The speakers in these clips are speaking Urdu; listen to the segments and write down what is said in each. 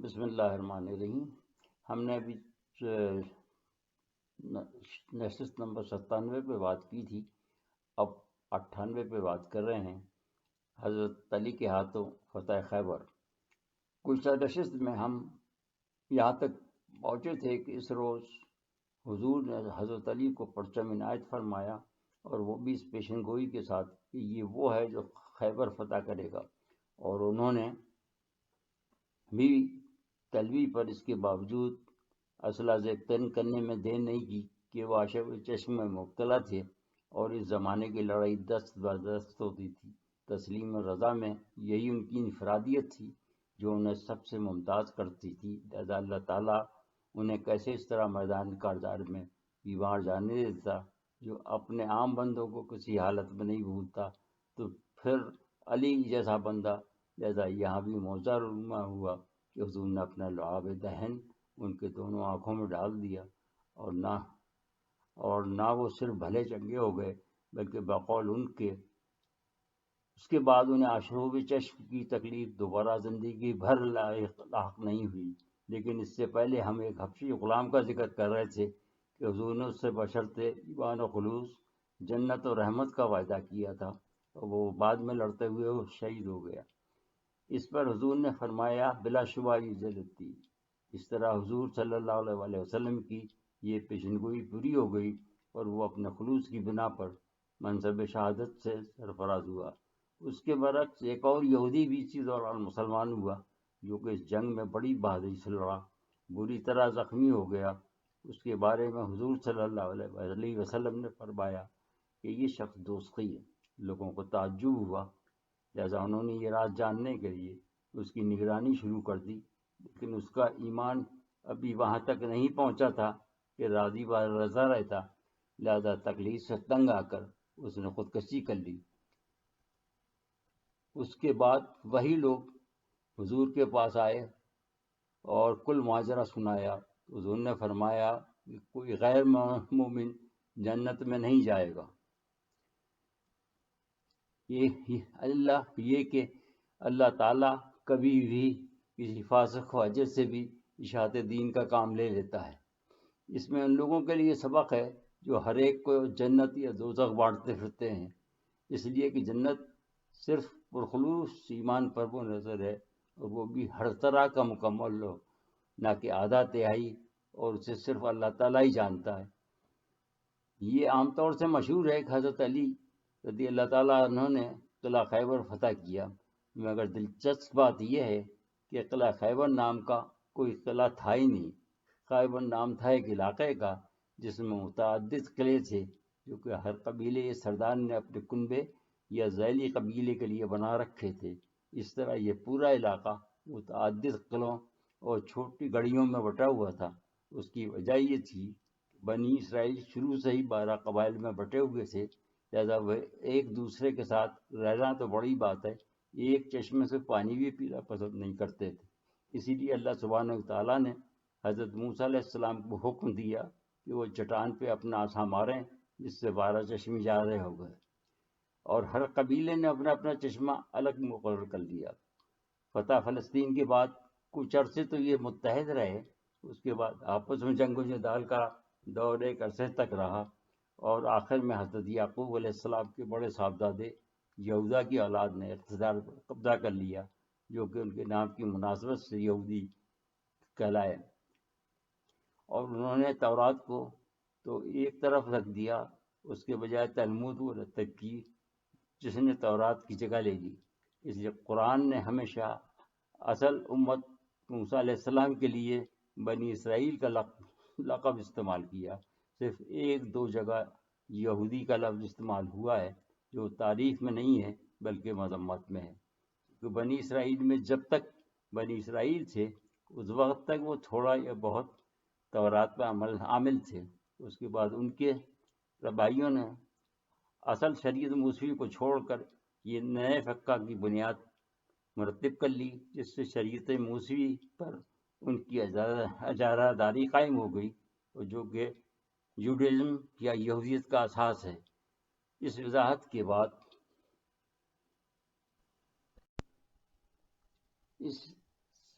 بسم اللہ الرحمن الرحیم۔ ہم نے ابھی نشست نمبر 97 پہ بات کی تھی، اب 98 پہ بات کر رہے ہیں، حضرت علی کے ہاتھوں فتح خیبر۔ گزشتہ نشست میں ہم یہاں تک پہنچے تھے کہ اس روز حضور نے حضرت علی کو پرچم عنایت فرمایا، اور وہ بھی اس پیشن گوئی کے ساتھ کہ یہ وہ ہے جو خیبر فتح کرے گا، اور انہوں نے بھی طلبی پر اس کے باوجود اسلحہ زیبتن کرنے میں دیر نہیں کی کہ وہ عاشق چشم میں مبتلا تھے، اور اس زمانے کی لڑائی دست بدست ہوتی تھی۔ تسلیم رضا میں یہی ان کی انفرادیت تھی جو انہیں سب سے ممتاز کرتی تھی، لہذا اللہ تعالیٰ انہیں کیسے اس طرح میدان کارزار میں بیمار جانے دیتا جو اپنے عام بندوں کو کسی حالت میں نہیں بھولتا، تو پھر علی جیسا بندہ، لہذا یہاں بھی موضع رونما ہوا کہ حضور نے اپنا لعاب دہن ان کے دونوں آنکھوں میں ڈال دیا، اور نہ وہ صرف بھلے چنگے ہو گئے بلکہ بقول ان کے اس کے بعد انہیں آشوب چشم کی تکلیف دوبارہ زندگی بھر لاحق نہیں ہوئی۔ لیکن اس سے پہلے ہم ایک حبشی غلام کا ذکر کر رہے تھے کہ حضور نے اس سے بشرط ایمان و خلوص جنت و رحمت کا وعدہ کیا تھا، اور وہ بعد میں لڑتے ہوئے وہ شہید ہو گیا۔ اس پر حضور نے فرمایا بلا شبہ یہ جنت تھی۔ اس طرح حضور صلی اللہ علیہ وسلم کی یہ پیشنگوئی پوری ہو گئی، اور وہ اپنے خلوص کی بنا پر منصب شہادت سے سرفراز ہوا۔ اس کے برعکس ایک اور یہودی بھی اسی دوران مسلمان ہوا، جو کہ اس جنگ میں بڑی بہادری سے لڑا، بری طرح زخمی ہو گیا۔ اس کے بارے میں حضور صلی اللہ علیہ وسلم نے فرمایا کہ یہ شخص دوزخی ہے۔ لوگوں کو تعجب ہوا، لہذا انہوں نے یہ راز جاننے کے لیے اس کی نگرانی شروع کر دی، لیکن اس کا ایمان ابھی وہاں تک نہیں پہنچا تھا کہ راضی بار رضا رہتا، لہذا تکلیف سے تنگ آ کر اس نے خودکشی کر لی۔ اس کے بعد وہی لوگ حضور کے پاس آئے اور کل ماجرا سنایا۔ حضور نے فرمایا کہ کوئی غیر مومن جنت میں نہیں جائے گا۔ یہ کہ اللہ تعالیٰ کبھی بھی کسی فاسق فاجر سے بھی اشاعت دین کا کام لے لیتا ہے۔ اس میں ان لوگوں کے لیے سبق ہے جو ہر ایک کو جنت یا دوزخ بانٹتے پھرتے ہیں، اس لیے کہ جنت صرف پرخلوص ایمان پر منحصر ہے، اور وہ بھی ہر طرح کا مکمل ہو، نہ کہ آدھا تہائی، اور اسے صرف اللہ تعالیٰ ہی جانتا ہے۔ یہ عام طور سے مشہور ہے کہ حضرت علی رضی اللہ تعالیٰ عنہ نے قلعہ خیبر فتح کیا، مگر دلچسپ بات یہ ہے کہ قلعہ خیبر نام کا کوئی قلعہ تھا ہی نہیں۔ خیبر نام تھا ایک علاقے کا جس میں متعدد قلعے تھے، جو کہ ہر قبیلے یا سردار نے اپنے کنبے یا ذیلی قبیلے کے لیے بنا رکھے تھے۔ اس طرح یہ پورا علاقہ متعدد قلعوں اور چھوٹی گڑھیوں میں بٹا ہوا تھا۔ اس کی وجہ یہ تھی کہ بنی اسرائیل شروع سے ہی 12 قبائل میں بٹے ہوئے تھے، لہذا وہ ایک دوسرے کے ساتھ رہنا تو بڑی بات ہے، ایک چشمے سے پانی بھی پینا پسند نہیں کرتے تھے۔ اسی لیے اللہ سبحانہ وتعالیٰ نے حضرت موسیٰ علیہ السلام کو حکم دیا کہ وہ چٹان پہ اپنا عصا ماریں، جس سے 12 چشمے جارے ہو گئے، اور ہر قبیلے نے اپنا اپنا چشمہ الگ مقرر کر دیا۔ فتح فلسطین کے بعد کچھ عرصے تو یہ متحد رہے، اس کے بعد آپس میں جنگ و جدال کا دور ایک عرصے تک رہا، اور آخر میں حضرت یعقوب علیہ السلام کے بڑے صاحبزادے یہوذا کی اولاد نے اقتدار پر قبضہ کر لیا، جو کہ ان کے نام کی مناسبت سے یہودی کہلائے، اور انہوں نے تورات کو تو ایک طرف رکھ دیا، اس کے بجائے تلمود کو رتب کی، جس نے تورات کی جگہ لے لی۔ اس لیے قرآن نے ہمیشہ اصل امت موسیٰ علیہ السلام کے لیے بنی اسرائیل کا لقب استعمال کیا۔ صرف ایک دو جگہ یہودی کا لفظ استعمال ہوا ہے، جو تاریخ میں نہیں ہے بلکہ مذمت میں ہے، کہ بنی اسرائیل میں جب تک بنی اسرائیل تھے اس وقت تک وہ تھوڑا یا بہت تورات پر عامل تھے۔ اس کے بعد ان کے ربائیوں نے اصل شریعت موسوی کو چھوڑ کر یہ نئے فقہ کی بنیاد مرتب کر لی، جس سے شریعت موسوی پر ان کی اجارہ داری قائم ہو گئی، اور جو کہ جوڈیزم یا یہودیت کا اساس ہے۔ اس وضاحت کے بعد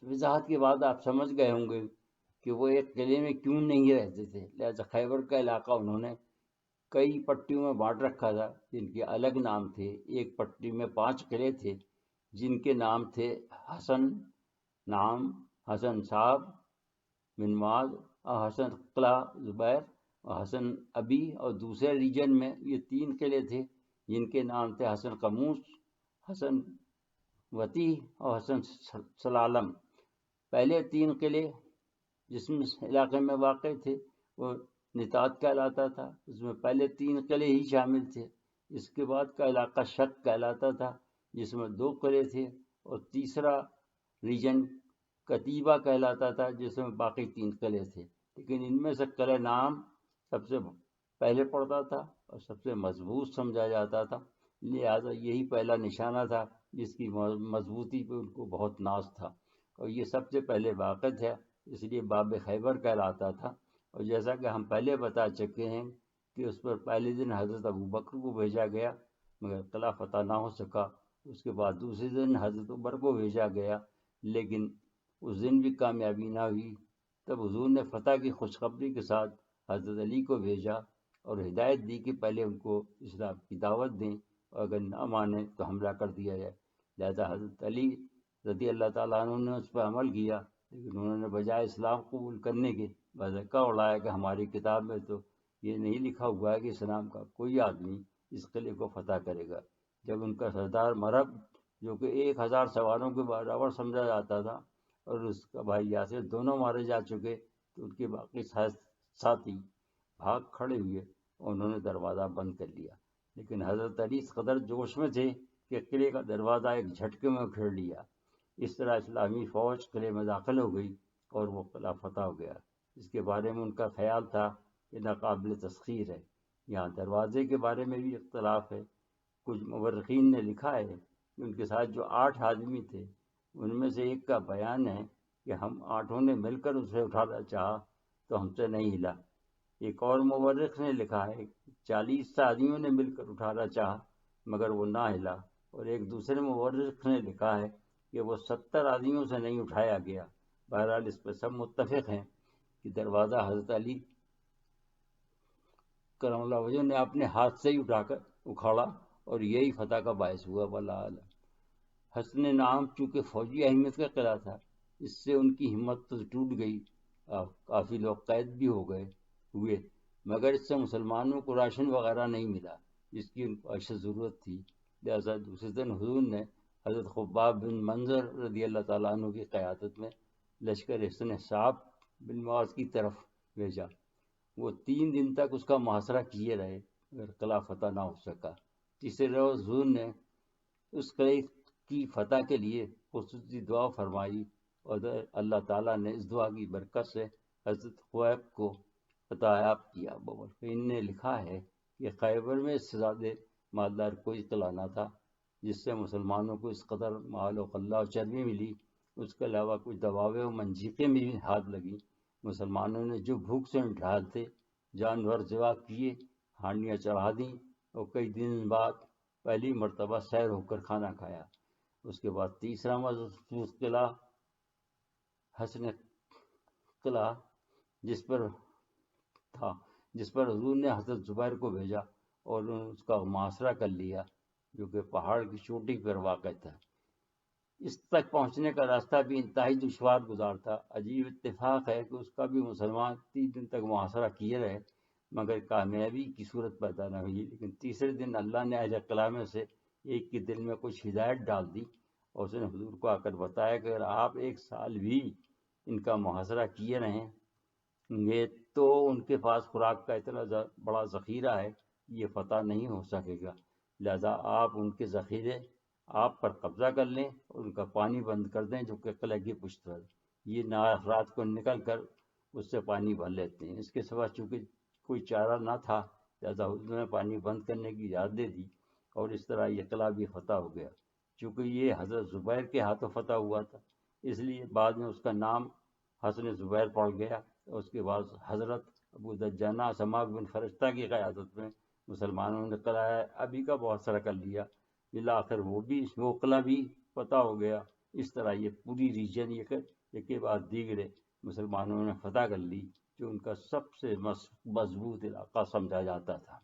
وضاحت کے بعد آپ سمجھ گئے ہوں گے کہ وہ ایک قلعے میں کیوں نہیں رہتے تھے، لہذا خیبر کا علاقہ انہوں نے کئی پٹیوں میں بانٹ رکھا تھا جن کے الگ نام تھے۔ ایک پٹی میں 5 قلعے تھے جن کے نام تھے حسن نام، حسن صاحب بن معاذ، اور حسن قلعہ زبیر، اور حسن ابی، اور دوسرے ریجن میں یہ 3 قلعے تھے جن کے نام تھے حسن قموس، حسن وطی اور حسن سلالم۔ پہلے 3 قلعے جس میں علاقے میں واقع تھے وہ نتات کہلاتا تھا، اس میں پہلے 3 قلعے ہی شامل تھے۔ اس کے بعد کا علاقہ شک کہلاتا تھا جس میں 2 قلعے تھے، اور تیسرا ریجن کتیبہ کہلاتا تھا جس میں باقی 3 قلعے تھے، لیکن ان میں سے قلعہ نام سب سے پہلے پڑتا تھا اور سب سے مضبوط سمجھا جاتا تھا، لہذا یہی پہلا نشانہ تھا جس کی مضبوطی پہ ان کو بہت ناز تھا، اور یہ سب سے پہلے واقع تھا، اس لیے باب خیبر کہلاتا تھا۔ اور جیسا کہ ہم پہلے بتا چکے ہیں کہ اس پر پہلے دن حضرت ابوبکر کو بھیجا گیا مگر قلعہ فتح نہ ہو سکا، اس کے بعد دوسرے دن حضرت عمر کو بھیجا گیا لیکن اس دن بھی کامیابی نہ ہوئی، تب حضور نے فتح کی خوشخبری کے ساتھ حضرت علی کو بھیجا اور ہدایت دی کہ پہلے ان کو اسلام کی دعوت دیں اور اگر نہ مانے تو حملہ کر دیا جائے، لہذا حضرت علی رضی اللہ تعالیٰ عنہ نے اس پر عمل کیا، لیکن انہوں نے بجائے اسلام قبول کرنے کے بذکہ اڑایا کہ ہماری کتاب میں تو یہ نہیں لکھا ہوا ہے کہ اسلام کا کوئی آدمی اس قلعے کو فتح کرے گا۔ جب ان کا سردار مرب جو کہ 1000 سواروں کے برابر سمجھا جاتا تھا اور اس کا بھائی یاسر دونوں مارے جا چکے تو ان کے باقی ساتھی بھاگ کھڑے ہوئے اور انہوں نے دروازہ بند کر لیا، لیکن حضرت علی اس قدر جوش میں تھے کہ قلعے کا دروازہ ایک جھٹکے میں کھول لیا۔ اس طرح اسلامی فوج قلعے میں داخل ہو گئی اور وہ قلعہ فتح ہو گیا۔ اس کے بارے میں ان کا خیال تھا کہ ناقابل تسخیر ہے۔ یہاں دروازے کے بارے میں بھی اختلاف ہے، کچھ مورخین نے لکھا ہے کہ ان کے ساتھ جو 8 آدمی تھے ان میں سے ایک کا بیان ہے کہ ہم 8 نے مل کر اسے اٹھانا چاہا تو ہم سے نہیں ہلا۔ ایک اور مورخ نے لکھا ہے کہ 40 آدمیوں نے مل کر اٹھانا چاہا مگر وہ نہ ہلا، اور ایک دوسرے مورخ نے لکھا ہے کہ وہ 70 آدمیوں سے نہیں اٹھایا گیا۔ بہرحال اس پر سب متفق ہیں کہ دروازہ حضرت علی کرم اللہ وجہ نے اپنے ہاتھ سے ہی اٹھا کر اکھاڑا اور یہی فتح کا باعث ہوا۔ واللہ اعلم۔ حسن نام چونکہ فوجی اہمیت کا قلعہ تھا، اس سے ان کی ہمت تو ٹوٹ گئی، کافی لوگ قید بھی ہوئے مگر اس سے مسلمانوں کو راشن وغیرہ نہیں ملا جس کی ان کو اشد ضرورت تھی، لہذا دوسرے دن حضور نے حضرت خباب بن منظر رضی اللہ تعالیٰ عنہ کی قیادت میں لشکر حسن صاحب بن معاذ کی طرف بھیجا۔ وہ 3 دن تک اس کا محاصرہ کیے رہے مگر قلعہ فتح نہ ہو سکا۔ تیسرے روز حضور نے اس قلعے کی فتح کے لیے خصوصی دعا فرمائی اور اللہ تعالیٰ نے اس دعا کی برکت سے حضرت خبیب کو عطایاب کیا۔ مورخین نے لکھا ہے کہ خیبر میں اس سے زیادہ مالدار کوئی قلعہ نہ تھا جس سے مسلمانوں کو اس قدر مال و قلہ و چربی ملی، اس کے علاوہ کچھ دوابیں و منجیقیں بھی ہاتھ لگیں۔ مسلمانوں نے جو بھوک سے نڈھال تھے جانور ذبح کیے، ہانڈیاں چڑھا دیں اور کئی دن بعد پہلی مرتبہ سیر ہو کر کھانا کھایا۔ اس کے بعد تیسرا مخصوص قلعہ حسن قلعہ جس پر حضور نے حضرت زبیر کو بھیجا اور انہوں نے اس کا محاصرہ کر لیا جو کہ پہاڑ کی چوٹی پر واقع تھا۔ اس تک پہنچنے کا راستہ بھی انتہائی دشوار گزار تھا۔ عجیب اتفاق ہے کہ اس کا بھی مسلمان 3 دن تک محاصرہ کیے رہے مگر کامیابی کی صورت پیدا نہ ہوئی، لیکن تیسرے دن اللہ نے اہل قلعہ میں سے ایک کے دل میں کچھ ہدایت ڈال دی اور اس نے حضور کو آ کر بتایا کہ اگر آپ 1 سال بھی ان کا محاصرہ کیے رہیں گے تو ان کے پاس خوراک کا اتنا بڑا ذخیرہ ہے یہ فتح نہیں ہو سکے گا، لہذا آپ ان کے ذخیرے آپ پر قبضہ کر لیں اور ان کا پانی بند کر دیں جو کہ قلعے کی پشت پر، یہ رات کو نکل کر اس سے پانی بھر لیتے ہیں۔ اس کے سوا چونکہ کوئی چارہ نہ تھا لہذا حضور نے پانی بند کرنے کی اجازت دے دی اور اس طرح یہ قلعہ بھی فتح ہو گیا۔ چونکہ یہ حضرت زبیر کے ہاتھوں فتح ہوا تھا اس لیے بعد میں اس کا نام حسن زبیر پڑ گیا، اور اس کے بعد حضرت ابو دجانہ سماک بن فرشتہ کی قیادت میں مسلمانوں نے قلعہ ابی کا محاصرہ کر لیا، بالآخر وہ قلعہ بھی فتح ہو گیا۔ اس طرح یہ پوری ریجن ایک کے بعد دیگرے مسلمانوں نے فتح کر لی، جو ان کا سب سے مضبوط علاقہ سمجھا جاتا تھا۔